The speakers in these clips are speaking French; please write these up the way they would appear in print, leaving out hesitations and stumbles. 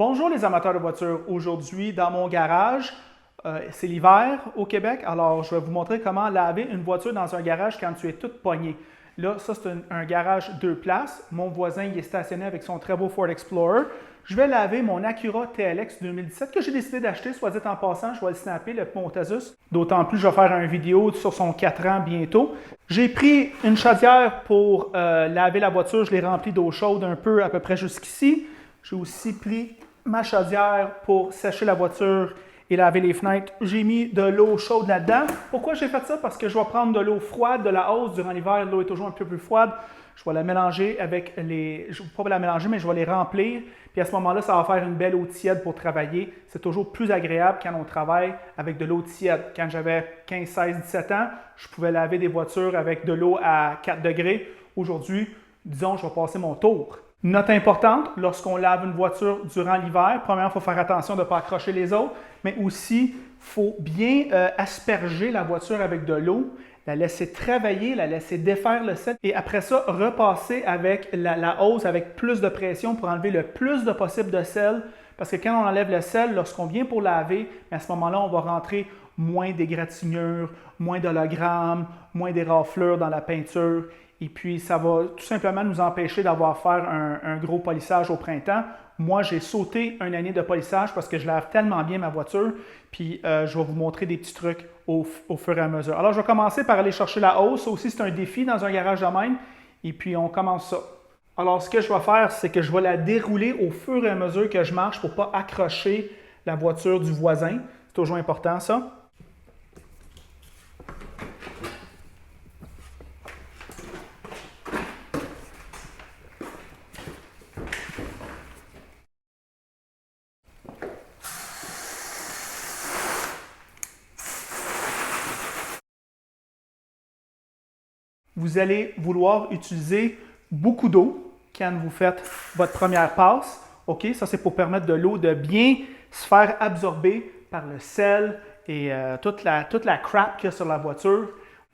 Bonjour les amateurs de voitures. Aujourd'hui, dans mon garage, c'est l'hiver au Québec, alors je vais vous montrer comment laver une voiture dans un garage quand tu es toute pognée. Là, ça c'est un garage 2 places. Mon voisin il est stationné avec son très beau Ford Explorer. Je vais laver mon Acura TLX 2017 que j'ai décidé d'acheter, soit dit en passant, je vais le snapper, le Montazus. D'autant plus, je vais faire une vidéo sur son 4 ans bientôt. J'ai pris une chaudière pour laver la voiture, je l'ai remplie d'eau chaude un peu, à peu près jusqu'ici. J'ai aussi pris ma chaudière pour sécher la voiture et laver les fenêtres. J'ai mis de l'eau chaude là-dedans. Pourquoi j'ai fait ça? Parce que je vais prendre de l'eau froide de la hausse durant l'hiver. L'eau est toujours un peu plus froide. Je vais la mélanger avec les... Je ne vais pas la mélanger, mais je vais les remplir. Puis à ce moment-là, ça va faire une belle eau tiède pour travailler. C'est toujours plus agréable quand on travaille avec de l'eau tiède. Quand j'avais 15, 16, 17 ans, je pouvais laver des voitures avec de l'eau à 4 degrés. Aujourd'hui, disons, je vais passer mon tour. Note importante, lorsqu'on lave une voiture durant l'hiver, premièrement, il faut faire attention de ne pas accrocher les autres, mais aussi, il faut bien asperger la voiture avec de l'eau, la laisser travailler, la laisser défaire le sel et après ça, repasser avec la hose avec plus de pression pour enlever le plus de possible de sel. Parce que quand on enlève le sel, lorsqu'on vient pour laver, à ce moment-là, on va rentrer moins d'égratignures, moins d'hologrammes, moins d'éraflures dans la peinture. Et puis, ça va tout simplement nous empêcher d'avoir à faire un gros polissage au printemps. Moi, j'ai sauté une année de polissage parce que je lave tellement bien ma voiture. Puis, je vais vous montrer des petits trucs au fur et à mesure. Alors, je vais commencer par aller chercher la hausse. Ça aussi, c'est un défi dans un garage de même. Et puis, on commence ça. Alors, ce que je vais faire, c'est que je vais la dérouler au fur et à mesure que je marche pour ne pas accrocher la voiture du voisin. C'est toujours important, ça. Vous allez vouloir utiliser beaucoup d'eau quand vous faites votre première passe. OK? Ça, c'est pour permettre de l'eau de bien se faire absorber par le sel et toute la crap qu'il y a sur la voiture.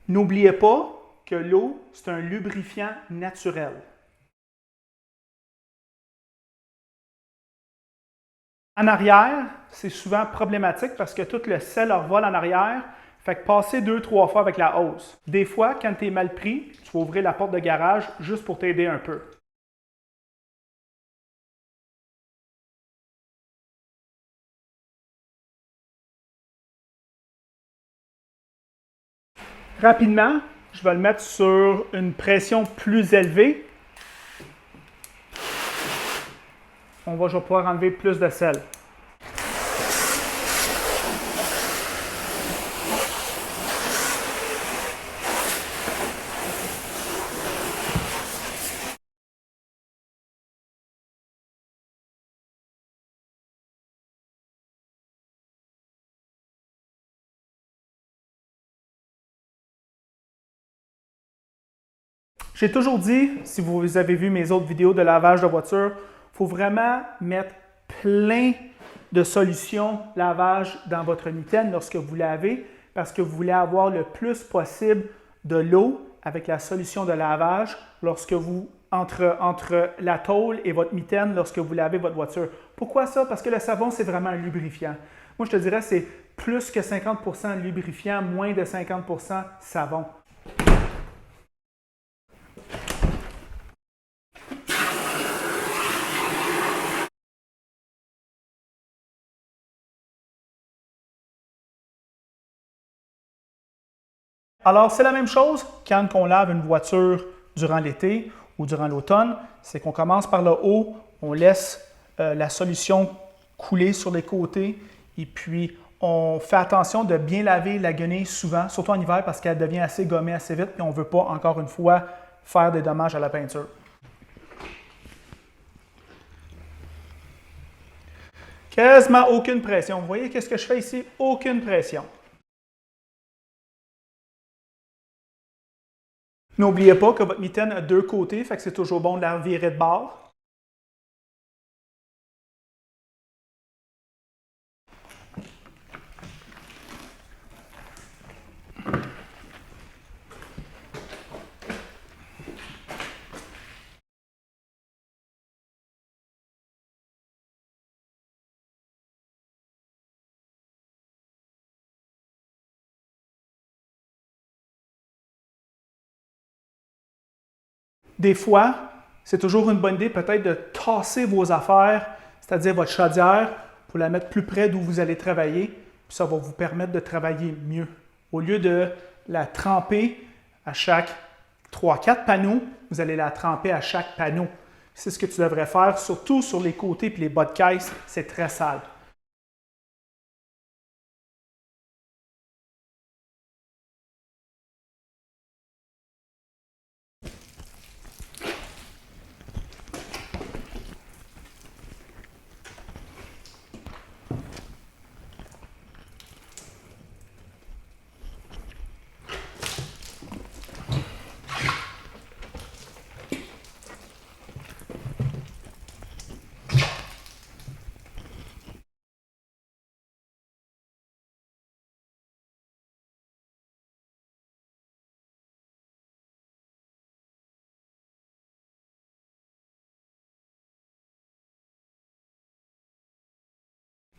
N'oubliez pas que l'eau, c'est un lubrifiant naturel. En arrière, c'est souvent problématique parce que tout le sel revole en arrière. Fait que passer 2-3 fois avec la hausse. Des fois, quand tu es mal pris, tu vas ouvrir la porte de garage juste pour t'aider un peu. Rapidement, je vais le mettre sur une pression plus élevée. Je vais pouvoir enlever plus de sel. J'ai toujours dit, si vous avez vu mes autres vidéos de lavage de voiture, il faut vraiment mettre plein de solutions lavage dans votre mitaine lorsque vous lavez parce que vous voulez avoir le plus possible de l'eau avec la solution de lavage lorsque vous entre la tôle et votre mitaine lorsque vous lavez votre voiture. Pourquoi ça? Parce que le savon, c'est vraiment un lubrifiant. Moi, je te dirais c'est plus que 50% lubrifiant, moins de 50% savon. Alors, c'est la même chose quand on lave une voiture durant l'été ou durant l'automne. C'est qu'on commence par le haut, on laisse la solution couler sur les côtés et puis on fait attention de bien laver la guenille souvent, surtout en hiver parce qu'elle devient assez gommée assez vite et on ne veut pas, encore une fois, faire des dommages à la peinture. Quasiment aucune pression. Vous voyez qu'est-ce que je fais ici? Aucune pression. N'oubliez pas que votre mitaine a deux côtés, fait que c'est toujours bon de la virer de bord. Des fois, c'est toujours une bonne idée peut-être de tasser vos affaires, c'est-à-dire votre chaudière, pour la mettre plus près d'où vous allez travailler, puis ça va vous permettre de travailler mieux. Au lieu de la tremper à chaque 3-4 panneaux, vous allez la tremper à chaque panneau. C'est ce que tu devrais faire, surtout sur les côtés et les bas de caisse, c'est très sale.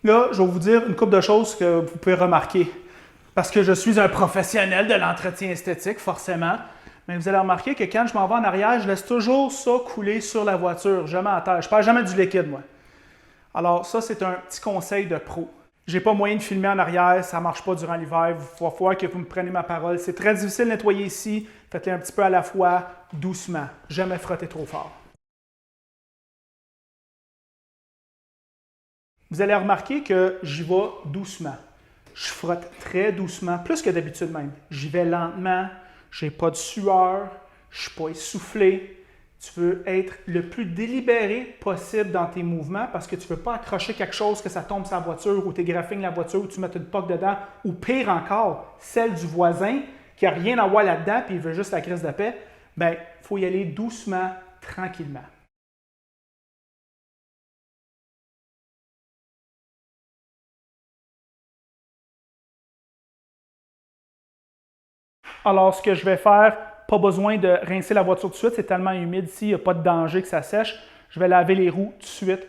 Là, je vais vous dire une couple de choses que vous pouvez remarquer. Parce que je suis un professionnel de l'entretien esthétique, forcément. Mais vous allez remarquer que quand je m'en vais en arrière, je laisse toujours ça couler sur la voiture, jamais à terre. Je ne perds jamais du liquide, moi. Alors, ça, c'est un petit conseil de pro. Je n'ai pas moyen de filmer en arrière, ça ne marche pas durant l'hiver. Il va falloir que vous me preniez ma parole. C'est très difficile de nettoyer ici. Faites-le un petit peu à la fois, doucement. Jamais frotter trop fort. Vous allez remarquer que j'y vais doucement. Je frotte très doucement, plus que d'habitude même. J'y vais lentement, je n'ai pas de sueur, je ne suis pas essoufflé. Tu veux être le plus délibéré possible dans tes mouvements parce que tu ne veux pas accrocher quelque chose, que ça tombe sur la voiture ou tu graphines la voiture ou tu mets une poque dedans. Ou pire encore, celle du voisin qui n'a rien à voir là-dedans et il veut juste la crise de paix. Bien, il faut y aller doucement, tranquillement. Alors, ce que je vais faire, pas besoin de rincer la voiture tout de suite, c'est tellement humide ici, il n'y a pas de danger que ça sèche. Je vais laver les roues tout de suite.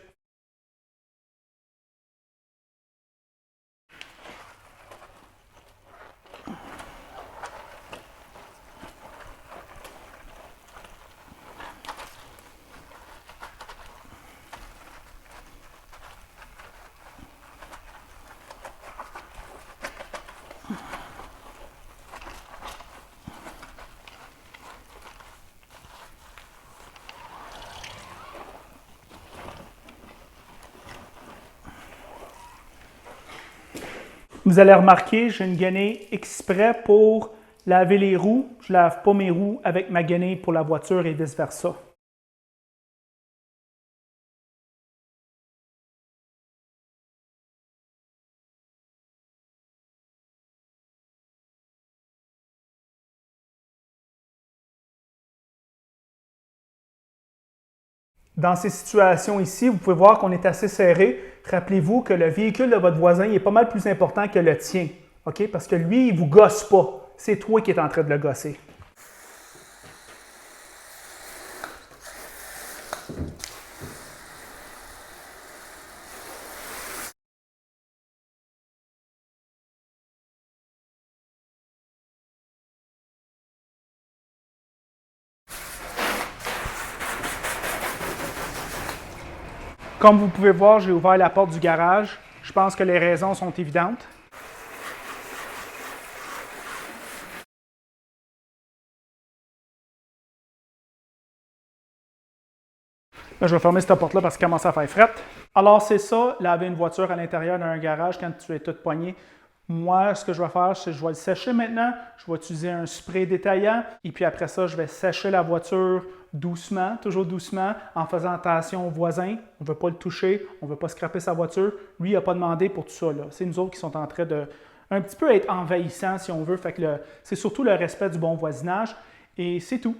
Vous allez remarquer, j'ai une gainée exprès pour laver les roues. Je ne lave pas mes roues avec ma gainée pour la voiture et vice-versa. Dans ces situations ici, vous pouvez voir qu'on est assez serré. Rappelez-vous que le véhicule de votre voisin est pas mal plus important que le tien. OK? Parce que lui, il ne vous gosse pas. C'est toi qui es en train de le gosser. Comme vous pouvez voir, j'ai ouvert la porte du garage. Je pense que les raisons sont évidentes. Là, je vais fermer cette porte-là parce qu'il commence à faire fret. Alors, c'est ça, laver une voiture à l'intérieur d'un garage quand tu es toute poignée. Moi, ce que je vais faire, c'est que je vais le sécher maintenant. Je vais utiliser un spray détaillant. Et puis après ça, je vais sécher la voiture doucement, toujours doucement, en faisant attention au voisin. On ne veut pas le toucher, on ne veut pas scraper sa voiture. Lui, il n'a pas demandé pour tout ça. C'est nous autres qui sommes en train de un petit peu être envahissants, si on veut. Fait que c'est surtout le respect du bon voisinage. Et c'est tout.